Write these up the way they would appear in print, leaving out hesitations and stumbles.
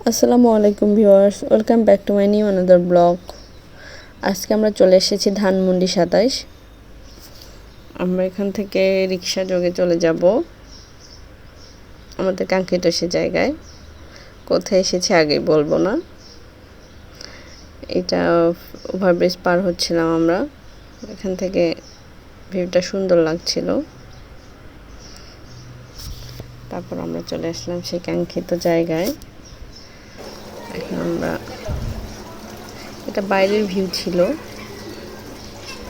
আসসালামু আলাইকুম viewers, welcome back to my new another blog. আজকে আমরা চলে এসেছি ধানমন্ডি ২৭। আমরা এখান থেকে রিক্সা যোগে চলে যাব আমাদের কাঙ্ক্ষিত সে জায়গায়। কোথায় এসেছি আগে বলবো না। এটা ওভারব্রিজ পার হচ্ছিলাম আমরা, এখান থেকে ভিউটা সুন্দর লাগছিল। তারপর আমরা চলে আসলাম সেই কাঙ্ক্ষিত জায়গায়। এখন আমরা, এটা বাইরের ভিউ ছিল,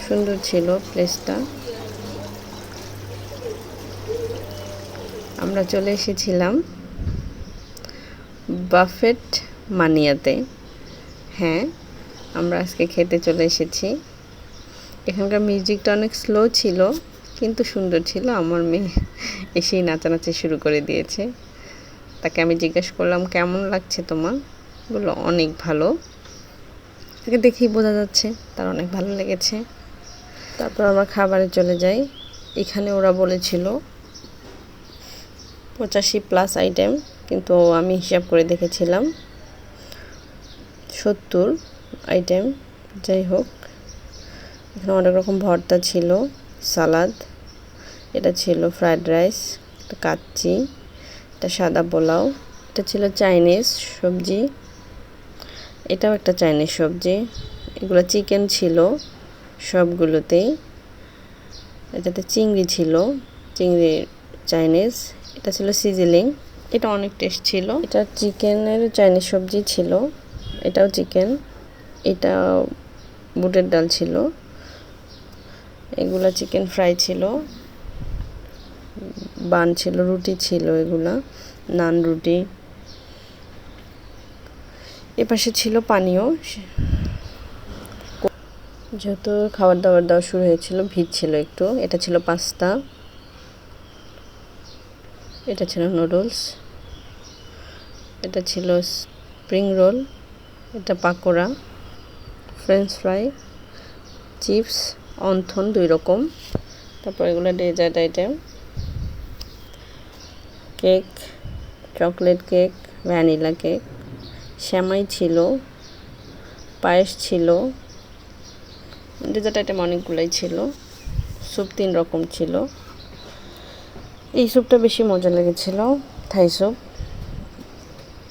সুন্দর ছিল প্লেসটা। আমরা চলে এসেছিলাম বাফেট মানিয়াতে। হ্যাঁ, আমরা আজকে খেতে চলে এসেছি। এখানকার মিউজিকটা অনেক স্লো ছিল কিন্তু সুন্দর ছিল। আমার মেয়ে এসেই নাচানাচি শুরু করে দিয়েছে। তাকে আমি জিজ্ঞেস করলাম, কেমন লাগছে তোমার? বললো অনেক ভালো। তাকে দেখেই বোঝা যাচ্ছে তার অনেক ভালো লেগেছে। তারপর আমরা খাবারে চলে যাই। এখানে ওরা বলেছিল 85+ আইটেম, কিন্তু আমি হিসাব করে দেখেছিলাম 70 আইটেম। যাই হোক, এখানে অনেক রকম ভর্তা ছিল, সালাদ, এটা ছিল ফ্রায়েড রাইস, এটা কাচ্চি, এটা সাদা পোলাও, এটা ছিল চাইনিজ সবজি, এটাও একটা চাইনিজ সবজি। এগুলো চিকেন ছিল সবগুলোতেই। এটাতে চিংড়ি ছিল, চিংড়ি চাইনিজ। এটা ছিল সিজিলিং, এটা অনেক টেস্ট ছিল। এটা চিকেনের চাইনিজ সবজি ছিল, এটাও চিকেন। এটা বুটের ডাল ছিল, এগুলা চিকেন ফ্রাই ছিল, বান ছিল, রুটি ছিল, এগুলা নান রুটি। এপাশে ছিল পানীয়। যেহেতু খাবার দাবার দেওয়া শুরু হয়েছিল, ভিড় ছিল একটু। এটা ছিল পাস্তা, এটা ছিল নুডলস, এটা ছিল স্প্রিং রোল, এটা pakora, french fry, chips, wonton 2 রকম। তারপর এগুলো dessert item, cake, chocolate cake, vanilla cake, সেমাই ছিল, পায়েস ছিল, ডেজার্ট আইটেম অনেকগুলাই ছিল। স্যুপ 3 রকম ছিল। এই স্যুপটা বেশি মজা লেগেছিল, থাই স্যুপ।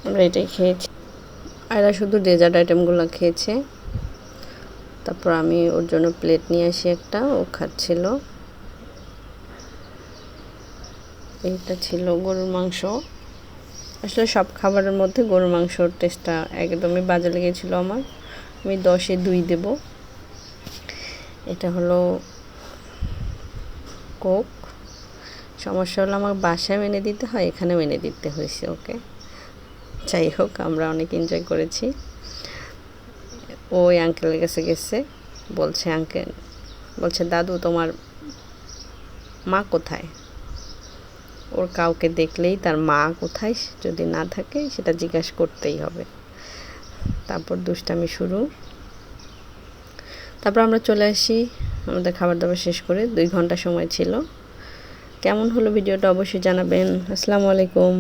আমরা এটাই খেয়েছি। এরা শুধু ডেজার্ট আইটেমগুলো খেয়েছে। তারপর আমি ওর জন্য প্লেট নিয়ে আসি একটা, ও খাচ্ছিল। এইটা ছিল গরুর মাংস। আসলে সব খাবারের মধ্যে গরুর মাংসর টেস্টটা একদমই বাজে লেগেছিল আমার। আমি 10-এ 2 দেব। এটা হলো কোক। সমস্যা হলো আমার বাসায় এনে দিতে হয়, এখানেও এনে দিতে হয়েছে ওকে। যাই হোক, আমরা অনেক এনজয় করেছি। ওই আঙ্কেলের কাছে গেছে, বলছে আঙ্কেল, বলছে দাদু তোমার মা কোথায়? ওর কাউকে দেখলেই তার মা কোথায় যদি না থাকে সেটা জিজ্ঞাসা করতেই হবে। তারপর দুষ্টামি শুরু। তারপর আমরা চলে আসি আমাদের খাবার দাবার শেষ করে। 2 ঘন্টা সময় ছিল। কেমন হলো ভিডিওটা অবশ্যই জানাবেন। আসসালামু আলাইকুম।